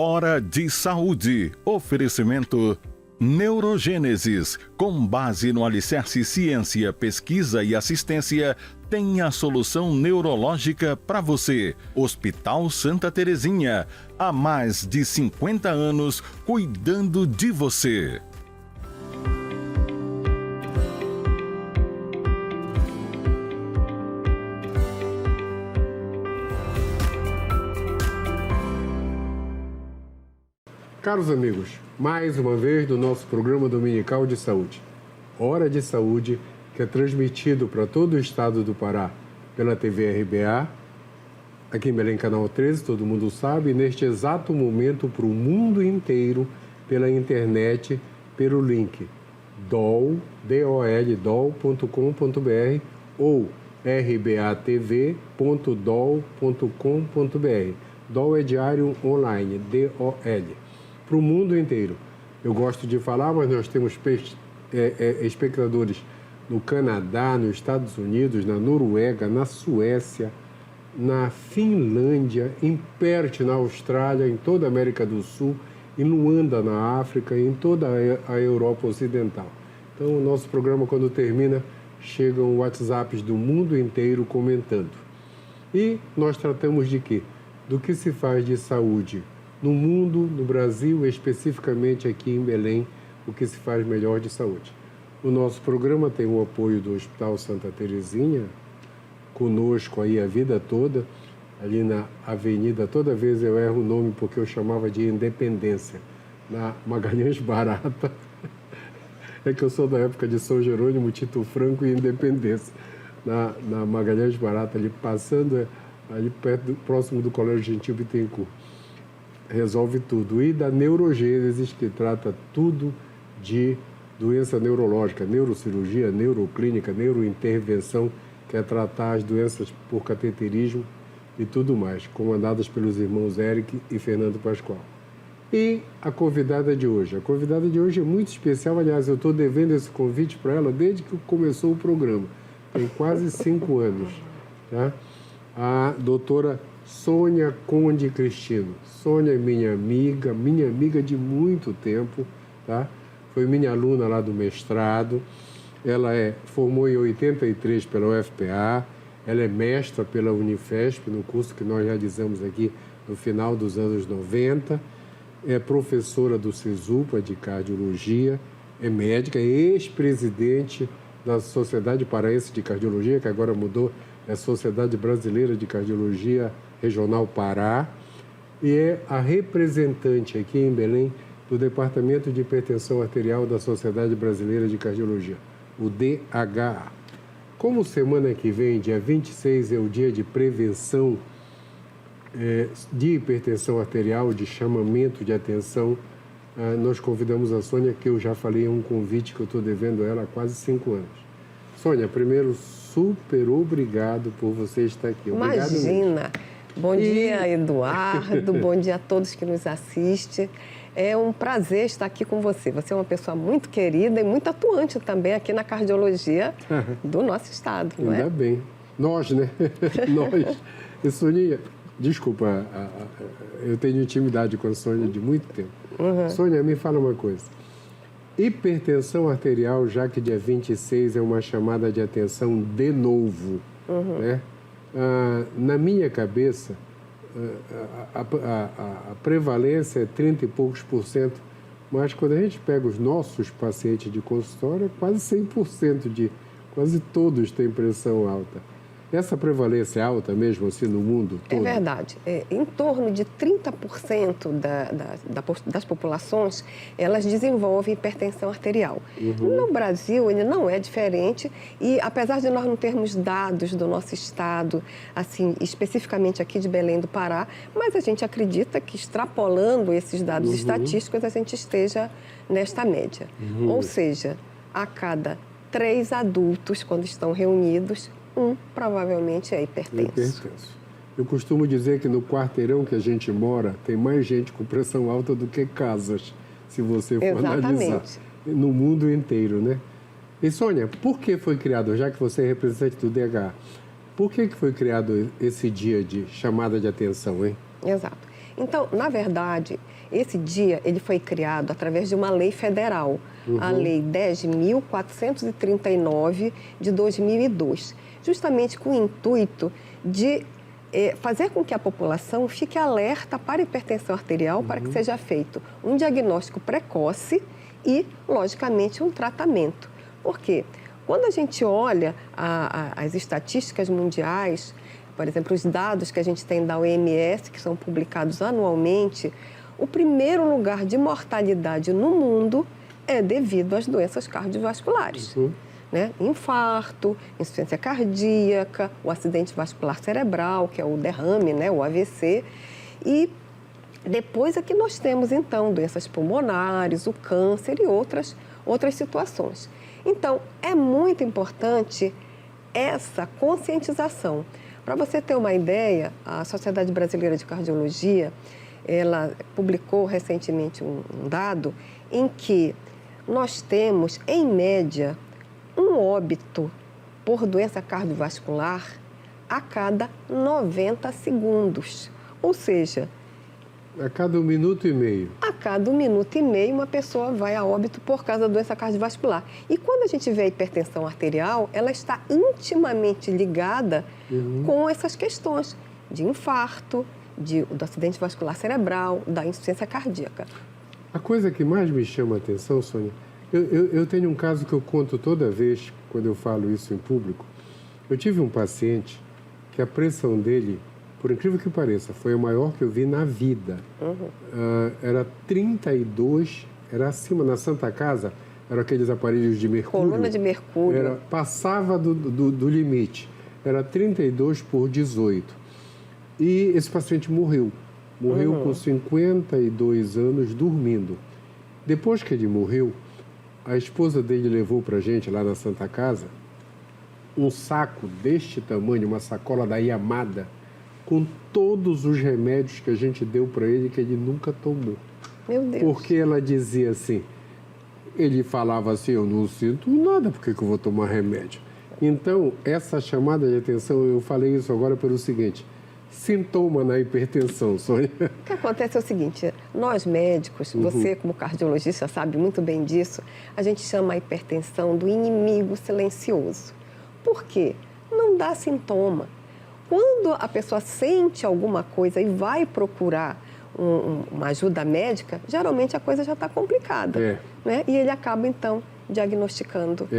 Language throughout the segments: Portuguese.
Hora de Saúde. Oferecimento Neurogênesis. Com base no alicerce ciência, pesquisa e assistência, tem a solução neurológica para você. Hospital Santa Terezinha. Há mais de 50 anos cuidando de você. Caros amigos, mais uma vez do nosso programa dominical de saúde, Hora de Saúde, que é transmitido para todo o estado do Pará pela TV RBA, aqui em Belém, Canal 13, todo mundo sabe, e neste exato momento para o mundo inteiro pela internet, pelo link dol.com.br ou rbatv.dol.com.br. DOL é diário online, DOL. Para o mundo inteiro. Eu gosto de falar, mas nós temos espectadores no Canadá, nos Estados Unidos, na Noruega, na Suécia, na Finlândia, em Perth, na Austrália, em toda a América do Sul, em Luanda, na África, em toda a Europa Ocidental. Então, o nosso programa, quando termina, chegam WhatsApps do mundo inteiro comentando. E nós tratamos de quê? Do que se faz de saúde no mundo, no Brasil, especificamente aqui em Belém, o que se faz melhor de saúde. O nosso programa tem o apoio do Hospital Santa Terezinha, conosco aí a vida toda, ali na avenida, toda vez eu erro o nome porque eu chamava de Independência, na Magalhães Barata. É que eu sou da época de São Jerônimo, Tito Franco e Independência. Na Magalhães Barata, ali passando, ali perto, próximo do Colégio Gentil Bittencourt. Resolve tudo. E da Neurogênesis, que trata tudo de doença neurológica, neurocirurgia, neuroclínica, neurointervenção, que é tratar as doenças por cateterismo e tudo mais, comandadas pelos irmãos Eric e Fernando Pascoal. E a convidada de hoje? A convidada de hoje é muito especial, aliás, eu estou devendo esse convite para ela desde que começou o programa, tem quase 5 anos, tá? A doutora Sônia Conde Cristino. Sônia é minha amiga de muito tempo, tá? Foi minha aluna lá do mestrado. Ela formou em 83 pela UFPA, ela é mestra pela Unifesp, no curso que nós realizamos aqui no final dos anos 90. É professora do CISUPA de cardiologia, é médica, é ex-presidente da Sociedade Paraense de Cardiologia, que agora mudou, é a Sociedade Brasileira de Cardiologia Regional Pará, e é a representante aqui em Belém do Departamento de Hipertensão Arterial da Sociedade Brasileira de Cardiologia, o DHA. Como semana que vem, dia 26, é o dia de prevenção de hipertensão arterial, de chamamento de atenção, nós convidamos a Sônia, que eu já falei, é um convite que eu estou devendo a ela há quase 5 anos. Sônia, primeiro, super obrigado por você estar aqui. Obrigado. Imagina! Bom dia, Eduardo. Bom dia a todos que nos assistem. É um prazer estar aqui com você. Você é uma pessoa muito querida e muito atuante também aqui na cardiologia do nosso estado, não é? Ainda bem. Nós, né? Nós. E Sônia, desculpa, eu tenho intimidade com a Sônia de muito tempo. Sônia, me fala uma coisa. Hipertensão arterial, já que dia 26 é uma chamada de atenção de novo, né? Na minha cabeça, a prevalência é 30 e poucos %, mas quando a gente pega os nossos pacientes de consultório, é quase 100% quase todos têm pressão alta. Essa prevalência é alta mesmo assim no mundo todo? É verdade. Em torno de 30% das populações, elas desenvolvem hipertensão arterial. No Brasil, ele não é diferente e, apesar de nós não termos dados do nosso estado, assim, especificamente aqui de Belém do Pará, mas a gente acredita que, extrapolando esses dados estatísticos, a gente esteja nesta média. Ou seja, a cada 3 adultos, quando estão reunidos, provavelmente é hipertenso. Eu costumo dizer que no quarteirão que a gente mora, tem mais gente com pressão alta do que casas, se você for analisar. No mundo inteiro, né? E Sônia, por que foi criado, já que você é representante do DHA, por que foi criado esse dia de chamada de atenção, hein? Exato. Então, na verdade, esse dia ele foi criado através de uma lei federal, a Lei 10.439 de 2002, justamente com o intuito de fazer com que a população fique alerta para a hipertensão arterial, para que seja feito um diagnóstico precoce e, logicamente, um tratamento. Por quê? Quando a gente olha as estatísticas mundiais, por exemplo, os dados que a gente tem da OMS, que são publicados anualmente, o primeiro lugar de mortalidade no mundo é devido às doenças cardiovasculares. Né? Infarto, insuficiência cardíaca, o acidente vascular cerebral, que é o derrame, né? O AVC. E depois é que nós temos, então, doenças pulmonares, o câncer e outras situações. Então, é muito importante essa conscientização. Para você ter uma ideia, a Sociedade Brasileira de Cardiologia, ela publicou recentemente um dado em que nós temos, em média, um óbito por doença cardiovascular a cada 90 segundos. Ou seja, a cada 1 minuto e meio. A cada 1 minuto e meio, uma pessoa vai a óbito por causa da doença cardiovascular. E quando a gente vê a hipertensão arterial, ela está intimamente ligada com essas questões de infarto, do acidente vascular cerebral, da insuficiência cardíaca. A coisa que mais me chama a atenção, Sônia, eu tenho um caso que eu conto toda vez quando eu falo isso em público. Eu tive um paciente que a pressão dele, por incrível que pareça, foi a maior que eu vi na vida. Era 32, era acima, na Santa Casa, eram aqueles aparelhos de mercúrio. Coluna de mercúrio. Passava do limite, era 32 por 18. E esse paciente morreu. Morreu com 52 anos dormindo. Depois que ele morreu, a esposa dele levou para a gente lá na Santa Casa um saco deste tamanho, uma sacola da Yamada, com todos os remédios que a gente deu para ele que ele nunca tomou. Meu Deus. Porque ela dizia assim, ele falava assim, eu não sinto nada, por que eu vou tomar remédio? Então, essa chamada de atenção, eu falei isso agora pelo seguinte, sintoma na hipertensão, Sônia. O que acontece é o seguinte, nós médicos, você como cardiologista sabe muito bem disso, a gente chama a hipertensão do inimigo silencioso. Por quê? Não dá sintoma. Quando a pessoa sente alguma coisa e vai procurar uma ajuda médica, geralmente a coisa já está complicada. Né? E ele acaba, então, diagnosticando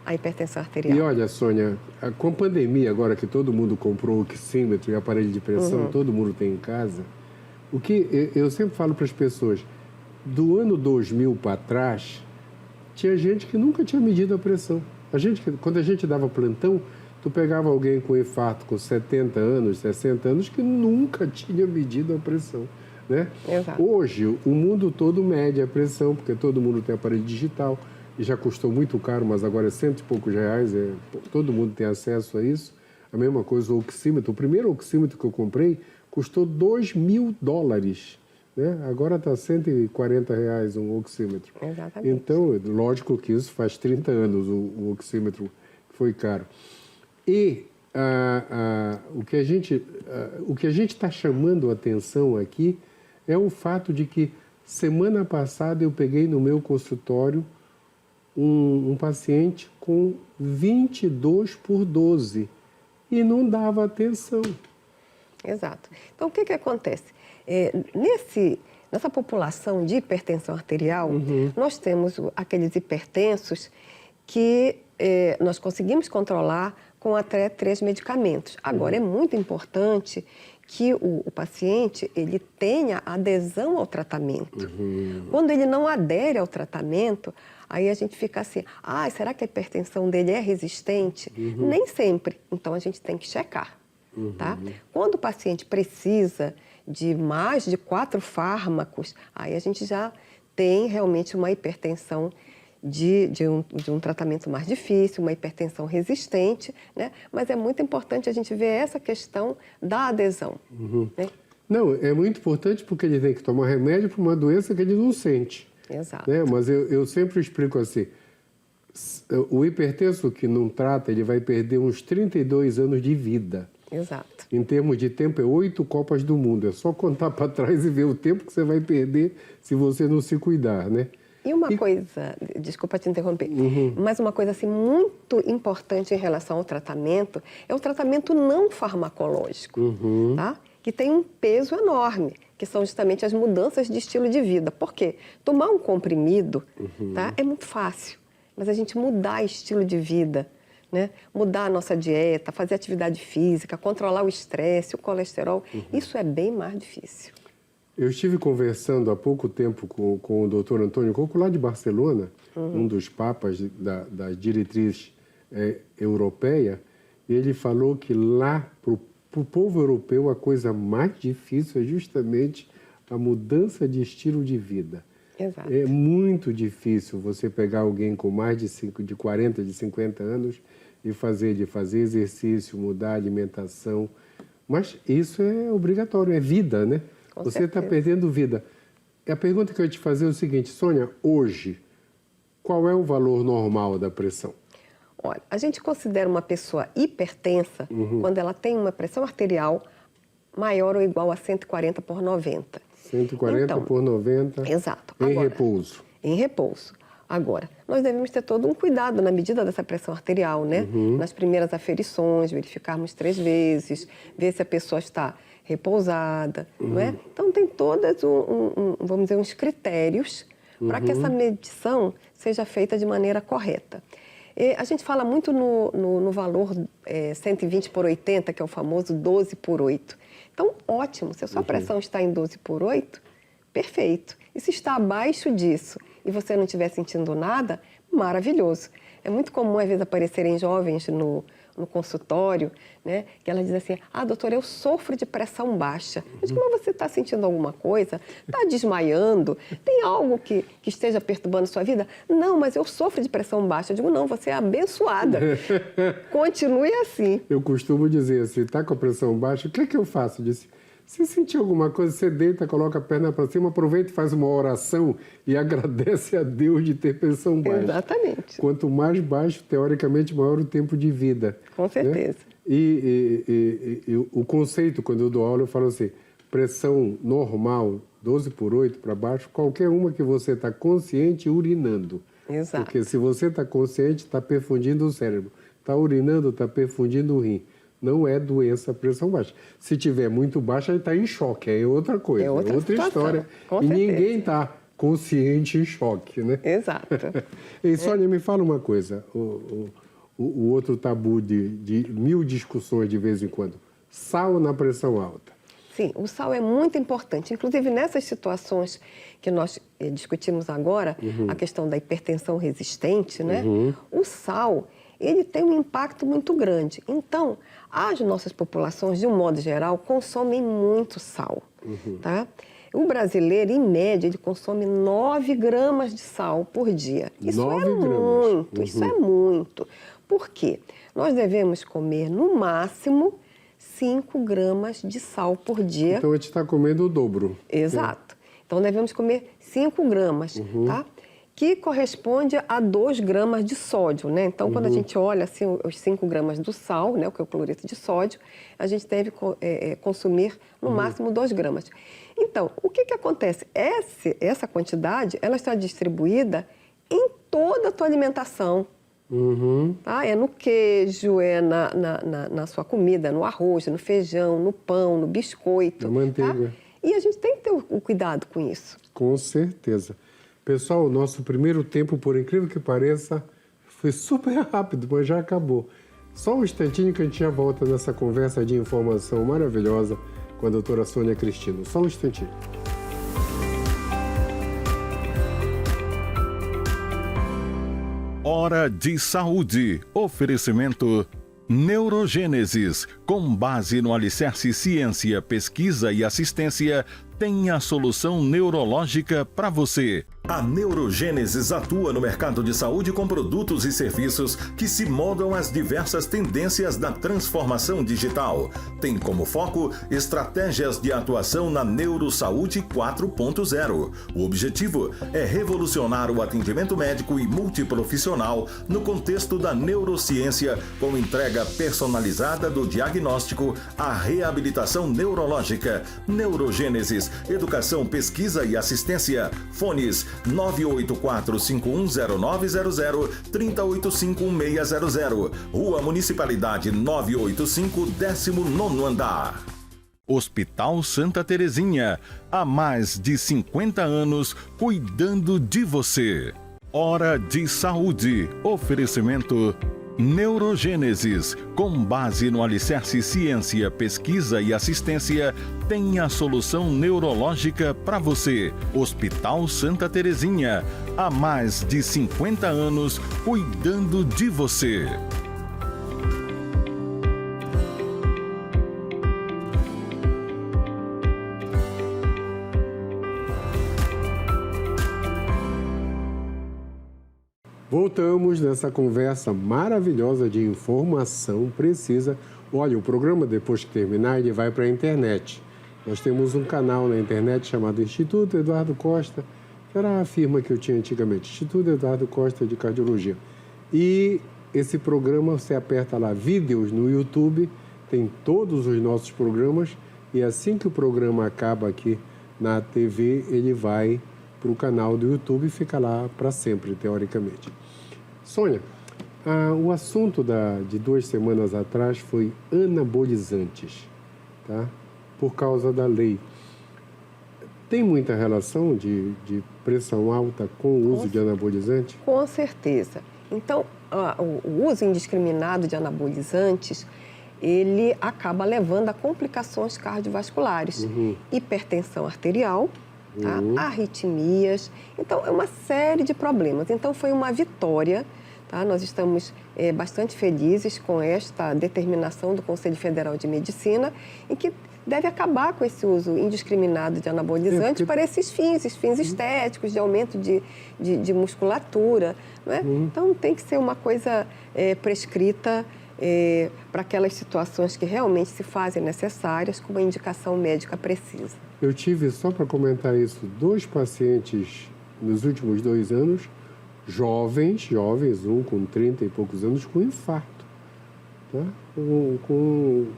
a hipertensão arterial. E olha, Sônia, com a pandemia agora que todo mundo comprou oxímetro e aparelho de pressão, todo mundo tem em casa, o que eu sempre falo para as pessoas, do ano 2000 para trás, tinha gente que nunca tinha medido a pressão. Quando a gente dava plantão, tu pegava alguém com infarto com 70 anos, 60 anos, que nunca tinha medido a pressão, né? Exato. Hoje, o mundo todo mede a pressão, porque todo mundo tem aparelho digital, e já custou muito caro, mas agora é R$100 e poucos, todo mundo tem acesso a isso. A mesma coisa o oxímetro. O primeiro oxímetro que eu comprei custou $2.000, né? Agora está R$140 um oxímetro. Exatamente. Então, lógico que isso faz 30 anos, o oxímetro foi caro. E o que a gente está chamando a atenção aqui é o fato de que semana passada eu peguei no meu consultório um paciente com 22 por 12 e não dava atenção. Exato. Então, o que acontece? Nessa população de hipertensão arterial, nós temos aqueles hipertensos que nós conseguimos controlar com até 3 medicamentos. Agora, é muito importante que o paciente ele tenha adesão ao tratamento. Quando ele não adere ao tratamento, aí a gente fica assim, será que a hipertensão dele é resistente? Nem sempre. Então, a gente tem que checar. Tá? Quando o paciente precisa de mais de 4 fármacos, aí a gente já tem realmente uma hipertensão de um tratamento mais difícil, uma hipertensão resistente, né? Mas é muito importante a gente ver essa questão da adesão. Né? Não, é muito importante porque ele tem que tomar remédio para uma doença que ele não sente. Exato. Né? Mas eu sempre explico assim, o hipertenso que não trata, ele vai perder uns 32 anos de vida. Exato. Em termos de tempo, é 8 Copas do Mundo. É só contar para trás e ver o tempo que você vai perder se você não se cuidar, né? E uma coisa, desculpa te interromper, mas uma coisa assim, muito importante em relação ao tratamento é o tratamento não farmacológico, tá? Que tem um peso enorme, que são justamente as mudanças de estilo de vida. Por quê? Tomar um comprimido, tá? É muito fácil, mas a gente mudar estilo de vida, né? Mudar a nossa dieta, fazer atividade física, controlar o estresse, o colesterol, isso é bem mais difícil. Eu estive conversando há pouco tempo com o Dr. Antônio Coco, lá de Barcelona, um dos papas da diretriz europeia, e ele falou que lá, para o povo europeu, a coisa mais difícil é justamente a mudança de estilo de vida. Exato. É muito difícil você pegar alguém com mais de 40, de 50 anos e fazer exercício, mudar a alimentação. Mas isso é obrigatório, é vida, né? Com Você está certeza. perdendo vida. A pergunta que eu ia te fazer é o seguinte, Sônia, hoje, qual é o valor normal da pressão? Olha, a gente considera uma pessoa hipertensa quando ela tem uma pressão arterial maior ou igual a 140 por 90. 140 Então, por 90 exato. em Agora, repouso. Em repouso. Agora, nós devemos ter todo um cuidado na medida dessa pressão arterial, né? Nas primeiras aferições, verificarmos 3 vezes, ver se a pessoa está repousada, não é? Então, tem todos, vamos dizer, uns critérios para que essa medição seja feita de maneira correta. E a gente fala muito no valor 120 por 80, que é o famoso 12 por 8. Então, ótimo, se a sua pressão está em 12 por 8, perfeito. E se está abaixo disso e você não estiver sentindo nada, maravilhoso. É muito comum, às vezes, aparecerem jovens no consultório, né, que elas dizem assim, doutora, eu sofro de pressão baixa. Eu digo, mas você está sentindo alguma coisa? Está desmaiando? Tem algo que esteja perturbando a sua vida? Não, mas eu sofro de pressão baixa. Eu digo, não, você é abençoada. Continue assim. Eu costumo dizer, se está com a pressão baixa, o que é que eu faço? Eu disse, se sentir alguma coisa, você deita, coloca a perna para cima, aproveita e faz uma oração e agradece a Deus de ter pressão baixa. Exatamente. Quanto mais baixo, teoricamente, maior o tempo de vida. Com certeza. Né? E o conceito, quando eu dou aula, eu falo assim, pressão normal, 12 por 8 para baixo, qualquer uma que você está consciente urinando. Exato. Porque se você está consciente, está perfundindo o cérebro. Está urinando, está perfundindo o rim. Não é doença a pressão baixa. Se tiver muito baixa, aí está em choque, aí é outra coisa, É outra situação, história. com e certeza. ninguém está consciente em choque, né? Exato. E Sônia, me fala uma coisa, o outro tabu de mil discussões de vez em quando, sal na pressão alta. Sim, o sal é muito importante. Inclusive, nessas situações que nós discutimos agora, a questão da hipertensão resistente, né? O sal, ele tem um impacto muito grande. Então, as nossas populações, de um modo geral, consomem muito sal, tá? O brasileiro, em média, ele consome 9 gramas de sal por dia. Isso 9 é gramas. muito, isso é muito. Por quê? Nós devemos comer, no máximo, 5 gramas de sal por dia. Então, a gente está comendo o dobro. Exato. Então, devemos comer 5 gramas, tá? Que corresponde a 2 gramas de sódio, né? Então, quando a gente olha assim, os 5 gramas do sal, né, o que é o cloreto de sódio, a gente deve consumir no máximo 2 gramas. Então, o que acontece? Essa quantidade, ela está distribuída em toda a tua alimentação. Tá? É no queijo, é na sua comida, no arroz, no feijão, no pão, no biscoito. Na manteiga. Tá? E a gente tem que ter o cuidado com isso. Com certeza. Pessoal, o nosso primeiro tempo, por incrível que pareça, foi super rápido, mas já acabou. Só um instantinho que a gente já volta nessa conversa de informação maravilhosa com a doutora Sônia Cristino. Só um instantinho. Hora de Saúde. Oferecimento Neurogênesis. Com base no alicerce ciência, pesquisa e assistência, tem a solução neurológica para você. A Neurogênesis atua no mercado de saúde com produtos e serviços que se moldam às diversas tendências da transformação digital. Tem como foco estratégias de atuação na Neurosaúde 4.0. O objetivo é revolucionar o atendimento médico e multiprofissional no contexto da neurociência, com entrega personalizada do diagnóstico diagnóstico à reabilitação neurológica. Neurogênesis, educação, pesquisa e assistência. Fones 984-510900, 3085-1600. Rua Municipalidade 985, 19º andar. Hospital Santa Terezinha, há mais de 50 anos cuidando de você. Hora de Saúde, oferecimento Neurogênesis, com base no alicerce ciência, pesquisa e assistência, tem a solução neurológica para você. Hospital Santa Terezinha, há mais de 50 anos cuidando de você. Voltamos nessa conversa maravilhosa de informação precisa. Olha, o programa, depois que terminar, ele vai para a internet. Nós temos um canal na internet chamado Instituto Eduardo Costa, que era a firma que eu tinha antigamente, Instituto Eduardo Costa de Cardiologia. E esse programa, você aperta lá, vídeos no YouTube, tem todos os nossos programas, e assim que o programa acaba aqui na TV, ele vai para o canal do YouTube e fica lá para sempre, teoricamente. Sônia, o assunto de 2 semanas atrás foi anabolizantes, tá? Por causa da lei. Tem muita relação de pressão alta com o uso de anabolizante? Com certeza. Então, o uso indiscriminado de anabolizantes, ele acaba levando a complicações cardiovasculares, hipertensão arterial, tá? Arritmias. Então, é uma série de problemas. Então, foi uma vitória. Tá? Nós estamos bastante felizes com esta determinação do Conselho Federal de Medicina, em que deve acabar com esse uso indiscriminado de anabolizantes para esses fins estéticos, de aumento de musculatura. Não é? Então, tem que ser uma coisa prescrita para aquelas situações que realmente se fazem necessárias, com uma indicação médica precisa. Eu tive, só para comentar isso, 2 pacientes nos últimos 2 anos, jovens, um com 30 e poucos anos, com infarto, tá? com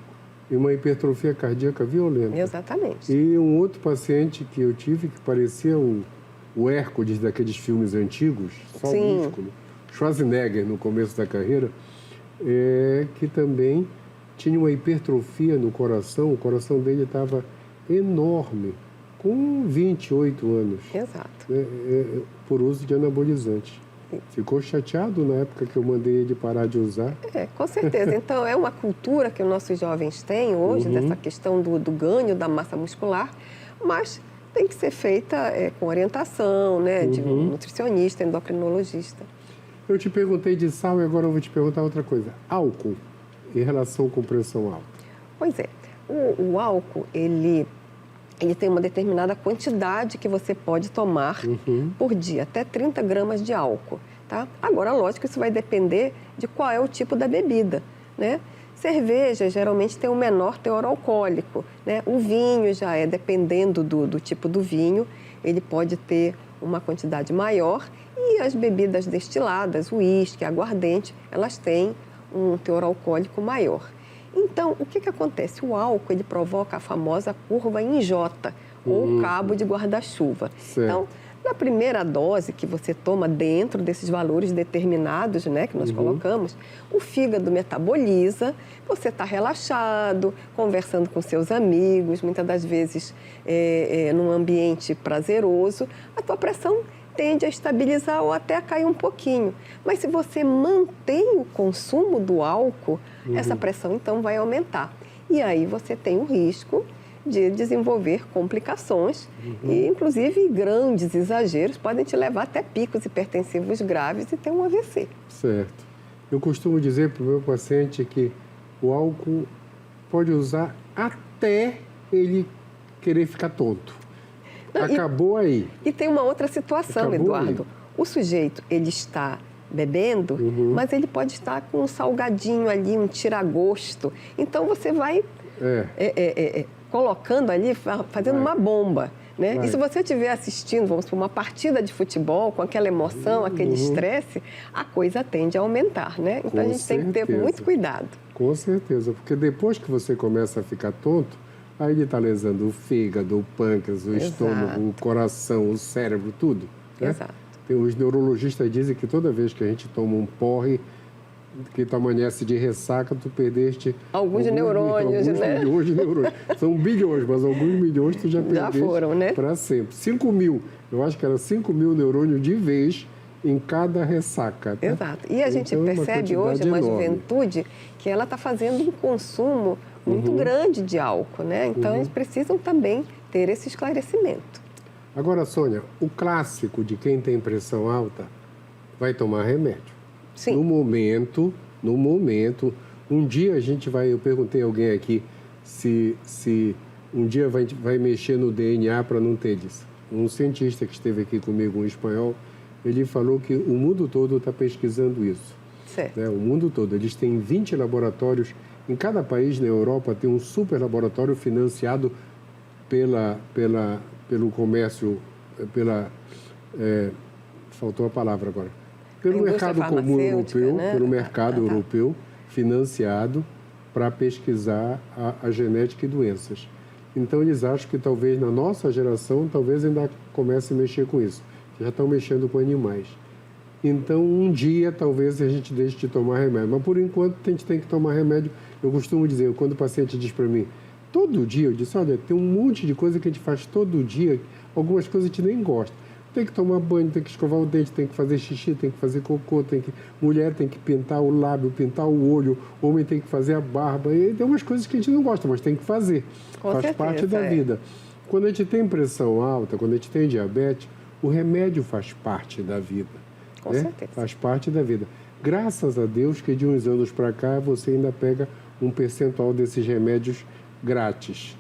uma hipertrofia cardíaca violenta. Exatamente. E um outro paciente que eu tive, que parecia o Hércules daqueles filmes antigos, só o músculo, Schwarzenegger no começo da carreira, que também tinha uma hipertrofia no coração, o coração dele estava enorme, com 28 anos. Exato. Por uso de anabolizante. Ficou chateado na época que eu mandei ele parar de usar? Com certeza. Então, é uma cultura que os nossos jovens têm hoje, dessa questão do ganho da massa muscular, mas tem que ser feita com orientação, né, de um nutricionista, endocrinologista. Eu te perguntei de sal e agora eu vou te perguntar outra coisa. Álcool em relação com pressão alta. Pois é. O álcool, ele tem uma determinada quantidade que você pode tomar por dia, até 30 gramas de álcool, tá? Agora, lógico, isso vai depender de qual é o tipo da bebida, né? Cerveja, geralmente, tem um menor teor alcoólico, né? O vinho já dependendo do tipo do vinho, ele pode ter uma quantidade maior, e as bebidas destiladas, o uísque, aguardente, elas têm um teor alcoólico maior. Então, o que acontece? O álcool, ele provoca a famosa curva em J, ou cabo de guarda-chuva. Então, na primeira dose que você toma dentro desses valores determinados, né, que nós colocamos, o fígado metaboliza, você está relaxado, conversando com seus amigos, muitas das vezes num ambiente prazeroso, a tua pressão tende a estabilizar ou até a cair um pouquinho. Mas se você mantém o consumo do álcool, essa pressão então vai aumentar. E aí você tem o risco de desenvolver complicações e, inclusive, grandes exageros podem te levar até picos hipertensivos graves e ter um AVC. Certo. Eu costumo dizer para o meu paciente que o álcool pode usar até ele querer ficar tonto. Acabou aí. E tem uma outra situação, Acabou Eduardo. aí. O sujeito, ele está bebendo, mas ele pode estar com um salgadinho ali, um tiragosto. Então, você vai colocando ali, fazendo uma bomba, né? Vai. E se você estiver assistindo, vamos supor, uma partida de futebol com aquela emoção, aquele estresse, a coisa tende a aumentar, né? Então a gente tem que ter muito cuidado. Com certeza, porque depois que você começa a ficar tonto, aí ele está lesando o fígado, o pâncreas, o estômago, o coração, o cérebro, tudo. Né? Exato. Os neurologistas dizem que toda vez que a gente toma um porre, que tu amanhece de ressaca, tu perdeste... Alguns neurônios, né? Milhões de neurônios. São bilhões, mas alguns milhões tu já perdeste foram, né? para sempre. 5 mil, eu acho que era 5 mil neurônios de vez em cada ressaca. Tá? Exato. E a gente Então, percebe hoje uma enorme. juventude que ela está fazendo um consumo muito grande de álcool, né? Então eles precisam também ter esse esclarecimento. Agora, Sônia, o clássico de quem tem pressão alta vai tomar remédio. Sim. No momento, um dia a gente vai... Eu perguntei a alguém aqui se um dia vai mexer no DNA para não ter disso. Um cientista que esteve aqui comigo, um espanhol, ele falou que o mundo todo está pesquisando isso. Certo. Né? O mundo todo. Eles têm 20 laboratórios. Em cada país na Europa tem um super laboratório financiado pelo comércio, faltou a palavra agora. Pelo mercado comum europeu, né? pelo mercado europeu, financiado para pesquisar a genética e doenças. Então, eles acham que talvez na nossa geração, talvez ainda comece a mexer com isso. Já estão mexendo com animais. Então, um dia, talvez a gente deixe de tomar remédio. Mas, por enquanto, a gente tem que tomar remédio. Eu costumo dizer, quando o paciente diz para mim, todo dia, eu disse, olha, tem um monte de coisa que a gente faz todo dia, algumas coisas a gente nem gosta. Tem que tomar banho, tem que escovar o dente, tem que fazer xixi, tem que fazer cocô, mulher tem que pintar o lábio, pintar o olho, homem tem que fazer a barba. E tem umas coisas que a gente não gosta, mas tem que fazer. Faz parte da vida. Quando a gente tem pressão alta, quando a gente tem diabetes, o remédio faz parte da vida. Com certeza. Faz parte da vida. Graças a Deus que de uns anos para cá você ainda pega um percentual desses remédios grátis.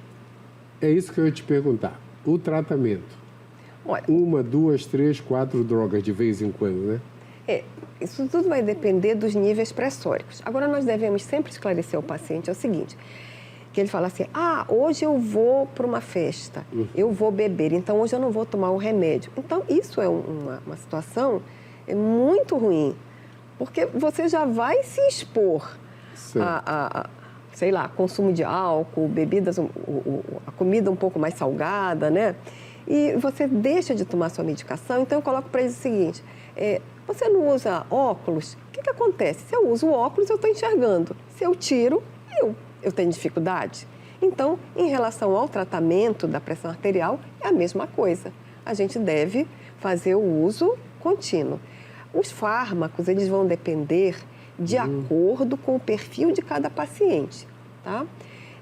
É isso que eu ia te perguntar. O tratamento. Olha, 1, 2, 3, 4 drogas de vez em quando, né? Isso tudo vai depender dos níveis pressóricos. Agora, nós devemos sempre esclarecer ao paciente o seguinte, que ele fala assim, hoje eu vou para uma festa, eu vou beber, então hoje eu não vou tomar o remédio. Então, isso é uma situação muito ruim, porque você já vai se expor a sei lá, consumo de álcool, bebidas, a comida um pouco mais salgada, né? E você deixa de tomar sua medicação, então eu coloco para eles o seguinte, você não usa óculos? O que acontece? Se eu uso óculos, eu estou enxergando. Se eu tiro, eu tenho dificuldade. Então, em relação ao tratamento da pressão arterial, é a mesma coisa. A gente deve fazer o uso contínuo. Os fármacos, eles vão depender de acordo com o perfil de cada paciente, tá?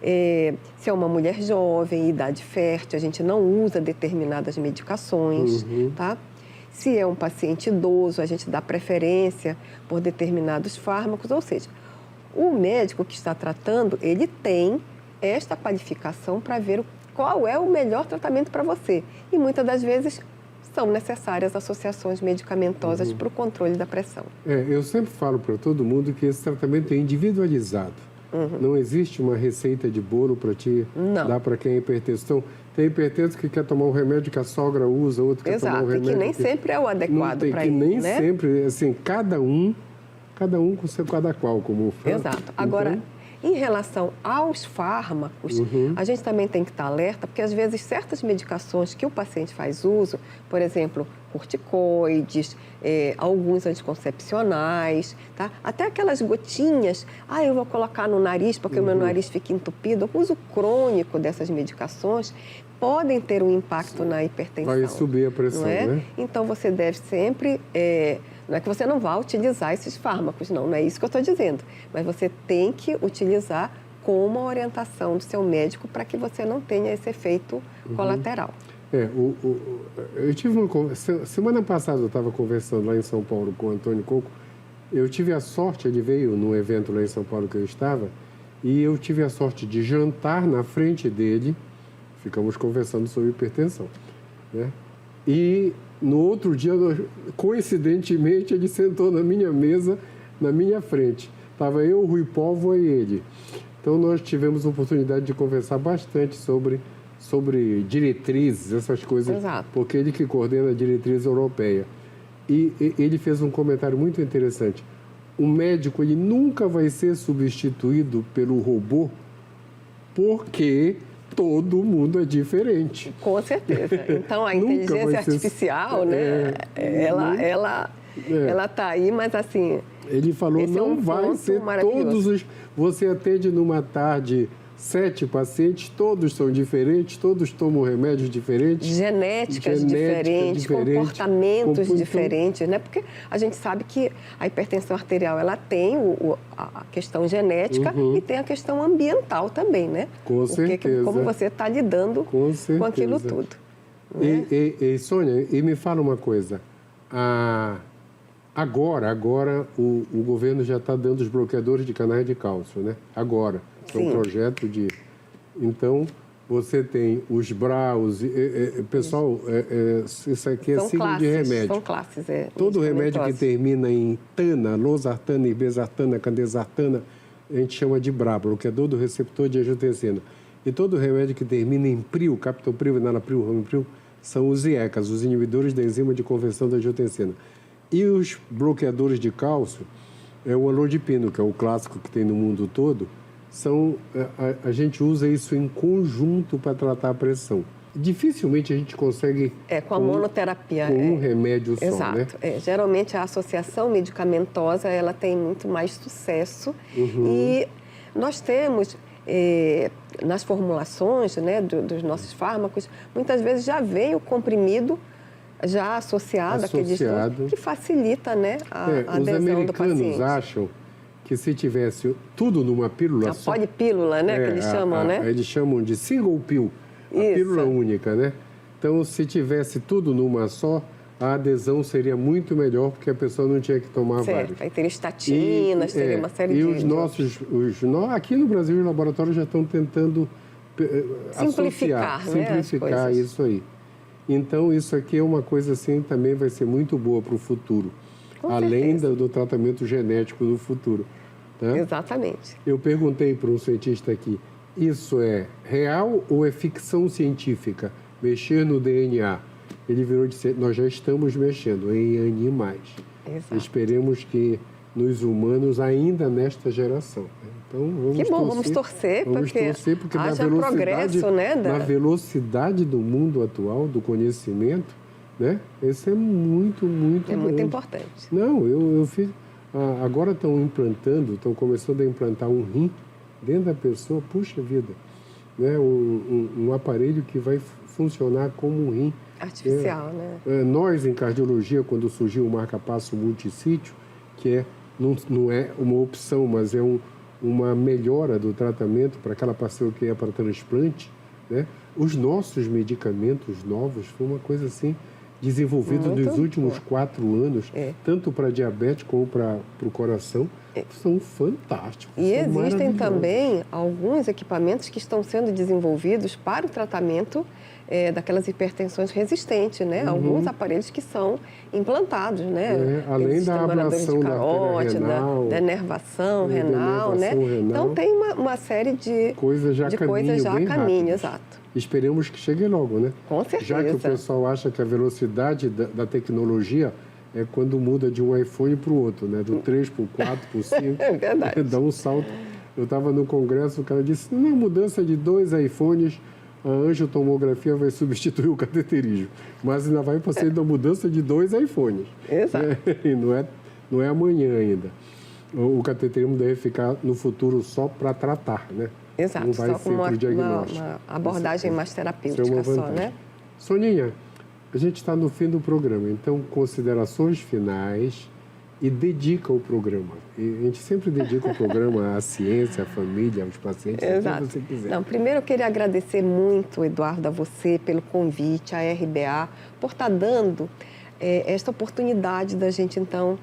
Se é uma mulher jovem, idade fértil, a gente não usa determinadas medicações, tá? Se é um paciente idoso, a gente dá preferência por determinados fármacos, ou seja, o médico que está tratando, ele tem esta qualificação para ver qual é o melhor tratamento para você. E muitas das vezes são necessárias associações medicamentosas para o controle da pressão. Eu sempre falo para todo mundo que esse tratamento é individualizado. Não existe uma receita de bolo para te dar para quem é hipertenso. Então, tem hipertenso que quer tomar um remédio que a sogra usa, outro quer tomar um remédio... Exato, e que nem sempre é o adequado para ele, nem sempre, assim, cada um com seu cada qual, como fala. Exato. Agora, em relação aos fármacos, a gente também tem que estar alerta, porque às vezes certas medicações que o paciente faz uso, por exemplo, corticoides, alguns anticoncepcionais, tá? Até aquelas gotinhas, eu vou colocar no nariz porque o meu nariz fica entupido. O uso crônico dessas medicações podem ter um impacto na hipertensão. Vai subir a pressão, né? Então, você deve sempre... não é que você não vá utilizar esses fármacos, não é isso que eu estou dizendo. Mas você tem que utilizar com uma orientação do seu médico para que você não tenha esse efeito colateral. Eu tive semana passada eu estava conversando lá em São Paulo com o Antônio Coco. Eu tive a sorte, ele veio num evento lá em São Paulo que eu estava, e eu tive a sorte de jantar na frente dele, ficamos conversando sobre hipertensão, né? E no outro dia, coincidentemente, ele sentou na minha mesa, na minha frente. Estava eu, o Rui Póvoa e ele. Então, nós tivemos a oportunidade de conversar bastante sobre sobre diretrizes, essas coisas, Exato. porque ele que coordena a diretriz europeia. E ele fez um comentário muito interessante. O médico ele nunca vai ser substituído pelo robô porque todo mundo é diferente. Com certeza. Então, a inteligência artificial, né, ela está aí, mas assim... Ele falou, não vai ser todos os... Você atende numa tarde 7 pacientes, todos são diferentes, todos tomam remédios diferentes. Genéticas diferentes, comportamentos diferentes, né? Porque a gente sabe que a hipertensão arterial, ela tem a questão genética e tem a questão ambiental também, né? Com certeza. Como você está lidando com aquilo tudo. Né? E Sônia, me fala uma coisa. Agora o governo já está dando os bloqueadores de canais de cálcio, né? Agora. É um projeto de... Então, você tem os BRAUS... pessoal, isso aqui é signo de remédio. São classes, todo remédio que termina em tana, losartana, irbesartana, candesartana, a gente chama de BRA, bloqueador do receptor de angiotensina. E todo remédio que termina em PRIO, captopril, enalapril, ramipril, são os IECAs, os inibidores da enzima de conversão da angiotensina. E os bloqueadores de cálcio, é o alodipino, que é o clássico que tem no mundo todo, a gente usa isso em conjunto para tratar a pressão. Dificilmente a gente consegue... com a monoterapia. Com um remédio só, exato, né? Geralmente a associação medicamentosa, ela tem muito mais sucesso. E nós temos, nas formulações, né, dos nossos fármacos, muitas vezes já vem o comprimido já associado. Que facilita, né, a adesão do paciente. Os americanos acham que se tivesse tudo numa pílula só... A polipílula, né, que eles chamam, né? Eles chamam de single pill, a pílula única, né? Então, se tivesse tudo numa só, a adesão seria muito melhor, porque a pessoa não tinha que tomar vários. Aí teria estatinas, teria uma série de... E aqui no Brasil, os laboratórios já estão tentando simplificar isso aí. Então, isso aqui é uma coisa assim, também vai ser muito boa para o futuro. Além do tratamento genético no futuro. Tá? Exatamente. Eu perguntei para um cientista aqui, isso é real ou é ficção científica? Mexer no DNA? Ele virou e disse, nós já estamos mexendo em animais. Exato. Esperemos que nos humanos ainda nesta geração. Então, vamos torcer porque haja progresso, né? Na velocidade do mundo atual, do conhecimento, né? Isso é muito importante. Não, eu fiz... Agora estão começando a implantar um rim dentro da pessoa, puxa vida, né? Um aparelho que vai funcionar como um rim. Artificial, né? Nós, em cardiologia, quando surgiu o marca-passo multissítio, que não é uma opção, mas é uma melhora do tratamento para aquela pessoa que é para transplante, né? Os nossos medicamentos novos foi uma coisa assim... desenvolvido nos últimos 4 anos, tanto para diabetes como para o coração, são fantásticos. E existem também alguns equipamentos que estão sendo desenvolvidos para o tratamento daquelas hipertensões resistentes, né? Alguns aparelhos que são implantados, né? Além da ablação da artéria renal, da enervação renal, né? Então tem uma série de coisas já a caminho, exato. Esperemos que chegue logo, né? Com certeza. Já que o pessoal acha que a velocidade da tecnologia é quando muda de um iPhone para o outro, né? Do 3 para o 4, para o 5. É verdade. Dá um salto. Eu estava no congresso, o cara disse, não, mudança de 2 iPhones, a angiotomografia vai substituir o cateterismo. Mas ainda vai para ser da mudança de 2 iPhones. Exato. E não é amanhã ainda. O cateterismo deve ficar no futuro só para tratar, né? Exato, não vai só ser com uma abordagem mais terapêutica só, né? Soninha, a gente está no fim do programa, então considerações finais e dedica o programa. E a gente sempre dedica o programa à ciência, à família, aos pacientes, Exato. a quem você quiser. Não, primeiro eu queria agradecer muito, Eduardo, a você pelo convite, à RBA, por estar dando esta oportunidade da gente, então,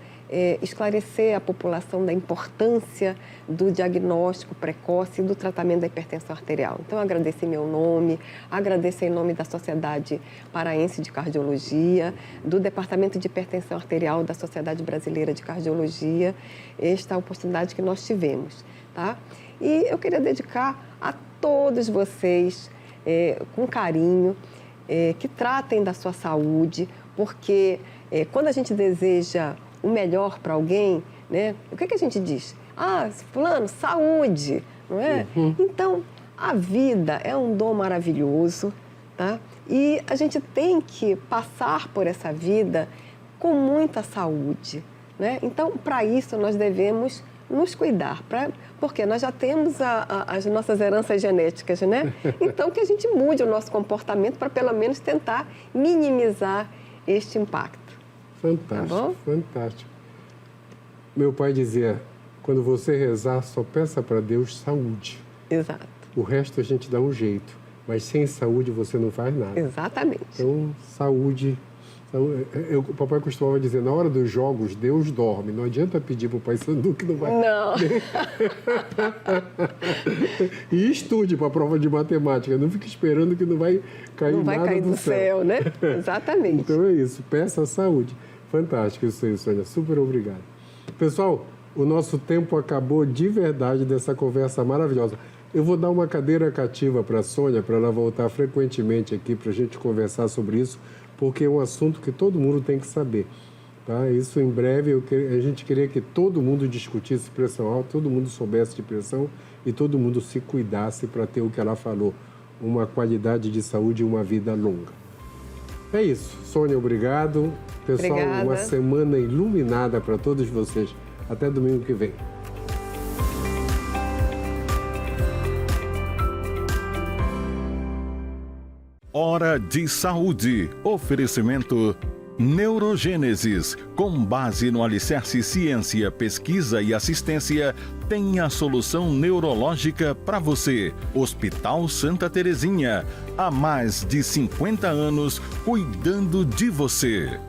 esclarecer a população da importância do diagnóstico precoce e do tratamento da hipertensão arterial. Então, agradecer meu nome, agradecer em nome da Sociedade Paraense de Cardiologia, do Departamento de Hipertensão Arterial da Sociedade Brasileira de Cardiologia, esta oportunidade que nós tivemos, tá? E eu queria dedicar a todos vocês com carinho, que tratem da sua saúde, porque quando a gente deseja o melhor para alguém, né, o que a gente diz? Ah, fulano, saúde, não é? Então, a vida é um dom maravilhoso, tá? E a gente tem que passar por essa vida com muita saúde, né? Então, para isso, nós devemos nos cuidar, porque nós já temos as nossas heranças genéticas, né? Então, que a gente mude o nosso comportamento para, pelo menos, tentar minimizar este impacto. Fantástico, tá bom? fantástico. Meu pai dizia, quando você rezar, só peça para Deus saúde. Exato. O resto a gente dá um jeito, mas sem saúde você não faz nada. Exatamente. Então, saúde. O papai costumava dizer, na hora dos jogos, Deus dorme. Não adianta pedir para o Pai Sandu que não vai... Não. E estude para a prova de matemática. Não fique esperando que não vai cair nada do céu. Não vai cair do céu, né? Exatamente. Então é isso. Peça saúde. Fantástico isso aí, Sônia. Super obrigado. Pessoal, o nosso tempo acabou de verdade dessa conversa maravilhosa. Eu vou dar uma cadeira cativa para a Sônia, para ela voltar frequentemente aqui para a gente conversar sobre isso, porque é um assunto que todo mundo tem que saber. Tá? Isso em breve, a gente queria que todo mundo discutisse pressão alta, todo mundo soubesse de pressão e todo mundo se cuidasse para ter o que ela falou, uma qualidade de saúde e uma vida longa. É isso. Sônia, obrigado. Pessoal, Obrigada. Uma semana iluminada para todos vocês. Até domingo que vem. Hora de Saúde. Oferecimento Neurogênesis. Com base no alicerce ciência, pesquisa e assistência, tem a solução neurológica para você. Hospital Santa Terezinha. Há mais de 50 anos cuidando de você.